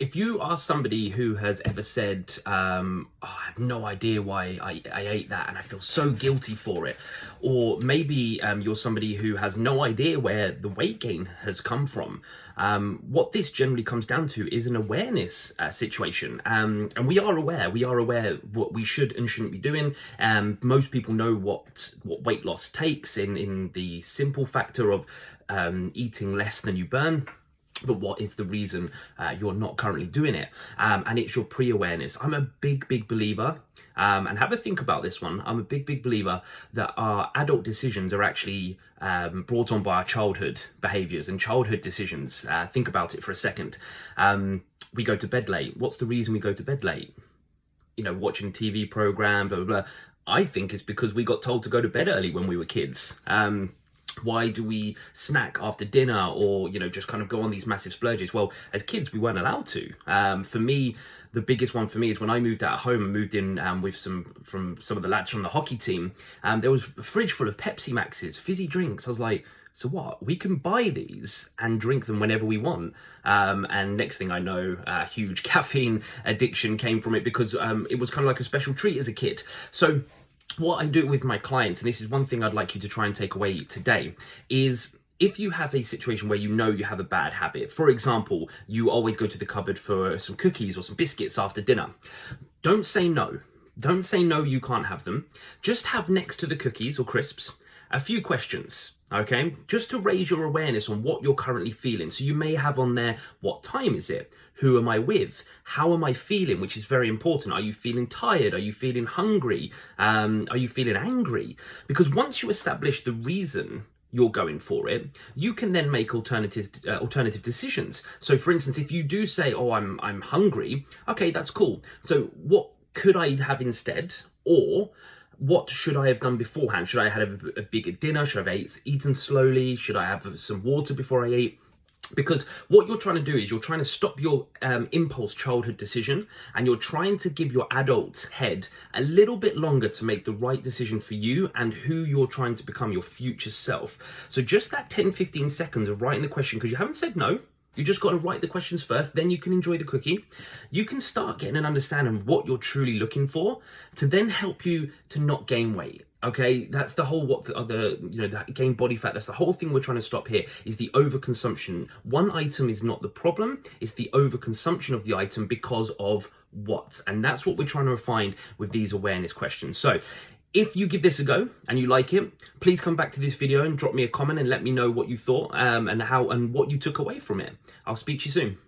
If you are somebody who has ever said, oh, I have no idea why I ate that and I feel so guilty for it, or maybe you're somebody who has no idea where the weight gain has come from, what this generally comes down to is an awareness situation. And we are aware what we should and shouldn't be doing. Most people know what weight loss takes in the simple factor of eating less than you burn. But what is the reason you're not currently doing it? And it's your pre-awareness. I'm a big believer, and have a think about this one. I'm a big believer that our adult decisions are actually brought on by our childhood behaviors and childhood decisions. Think about it for a second. We go to bed late. What's the reason we go to bed late? You know, watching TV program, blah, blah, blah. I think it's because we got told to go to bed early when we were kids. Why do we snack after dinner, or, you know, just kind of go on these massive splurges? Well, as kids, we weren't allowed to. For me, the biggest one for me is when I moved out of home and moved in with some of the lads from the hockey team. There was a fridge full of Pepsi Maxes, fizzy drinks. I was like, so what? We can buy these and drink them whenever we want. And next thing I know, a huge caffeine addiction came from it, because it was kind of like a special treat as a kid. So what I do with my clients, and this is one thing I'd like you to try and take away today, is if you have a situation where you know you have a bad habit, for example, you always go to the cupboard for some cookies or some biscuits after dinner, don't say no. Don't say no, you can't have them. Just have next to the cookies or crisps a few questions, okay? Just to raise your awareness on what you're currently feeling. So you may have on there, what time is it? Who am I with? How am I feeling? Which is very important. Are you feeling tired? Are you feeling hungry? Are you feeling angry? Because once you establish the reason you're going for it, you can then make alternative decisions. So for instance, if you do say, oh, I'm hungry, okay, that's cool. So what could I have instead? Or what should I have done beforehand? Should I have a bigger dinner? Should I have eaten slowly? Should I have some water before I eat? Because what you're trying to do is you're trying to stop your impulse childhood decision, and you're trying to give your adult head a little bit longer to make the right decision for you and who you're trying to become, your future self. So just that 10-15 seconds of writing the question, because you haven't said no. You just got to write the questions first, then you can enjoy the cookie. You can start getting an understanding of what you're truly looking for to then help you to not gain weight. Okay, that's the whole that gain body fat. That's the whole thing we're trying to stop here, is the overconsumption. One item is not the problem, it's the overconsumption of the item because of what. And that's what we're trying to find with these awareness questions. So if you give this a go and you like it, please come back to this video and drop me a comment and let me know what you thought and what you took away from it. I'll speak to you soon.